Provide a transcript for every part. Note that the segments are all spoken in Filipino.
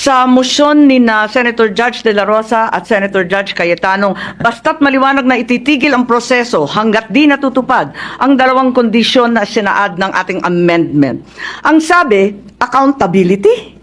sa motion ni na Senator Judge De La Rosa at Senator Judge Cayetano, basta't maliwanag na ititigil ang proseso hanggat di natutupad ang dalawang kondisyon na sinaad ng ating amendment. Ang sabi, accountability?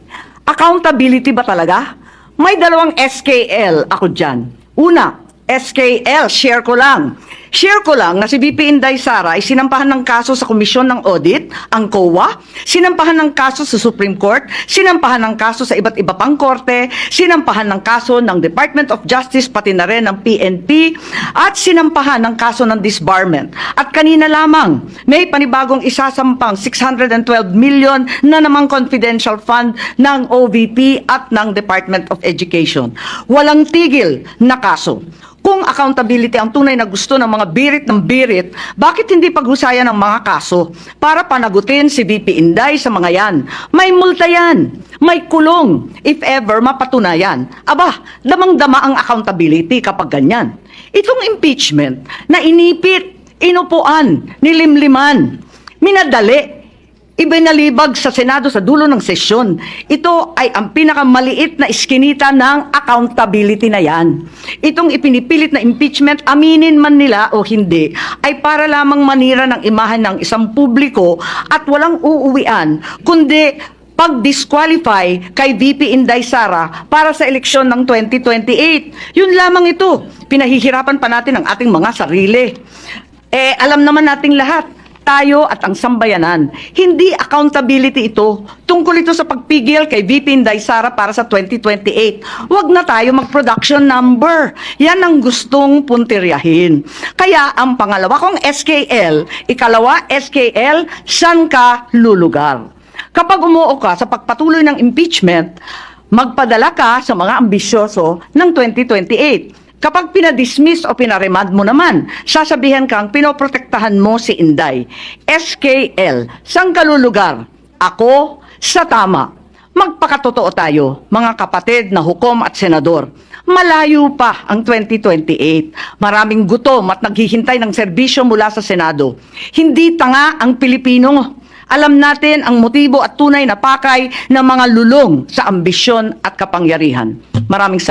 Accountability ba talaga? May dalawang SKL ako dyan. Una, SKL, share ko lang. Share ko lang na si VP Inday Sara ay sinampahan ng kaso sa Komisyon ng Audit, ang COA, sinampahan ng kaso sa Supreme Court, sinampahan ng kaso sa iba't iba pang korte, sinampahan ng kaso ng Department of Justice, pati na rin ng PNP, at sinampahan ng kaso ng disbarment. At kanina lamang, may panibagong isasampang 612 million na namang confidential fund ng OVP at ng Department of Education. Walang tigil na kaso. Kung accountability ang tunay na gusto ng mga birit ng birit, bakit hindi paghusayan ng mga kaso para panagutin si VP Inday sa mga yan? May multa yan, may kulong if ever mapatunayan. Aba, damang-dama ang accountability kapag ganyan. Itong impeachment na inipit, inupuan, nilimliman, minadali, ibinalibag sa Senado sa dulo ng sesyon. Ito ay ang pinakamaliit na iskinita ng accountability na yan. Itong ipinipilit na impeachment, aminin man nila o hindi, ay para lamang manira ng imahen ng isang publiko at walang uuwian, kundi pag-disqualify kay VP Inday Sara para sa eleksyon ng 2028. Yun lamang ito. Pinahihirapan pa natin ang ating mga sarili. Alam naman nating lahat, tayo at ang sambayanan. Hindi accountability ito. Tungkol ito sa pagpigil kay VP Inday Sara para sa 2028. Huwag na tayo mag-production number. Yan ang gustong puntiryahin. Kaya ang pangalawa kong SKL, ikalawa SKL, saan ka lulugar? Kapag umuo ka sa pagpatuloy ng impeachment, magpadala ka sa mga ambisyoso ng 2028. Kapag pinadismiss o pinaremand mo naman, sasabihan kang pinoprotektahan mo si Inday. SKL, saan ka lulugar? Ako, sa tama. Magpakatotoo tayo, mga kapatid na hukom at senador. Malayo pa ang 2028. Maraming gutom at naghihintay ng serbisyo mula sa Senado. Hindi tanga ang Pilipino. Alam natin ang motibo at tunay na pakay ng mga lulong sa ambisyon at kapangyarihan. Maraming salamat.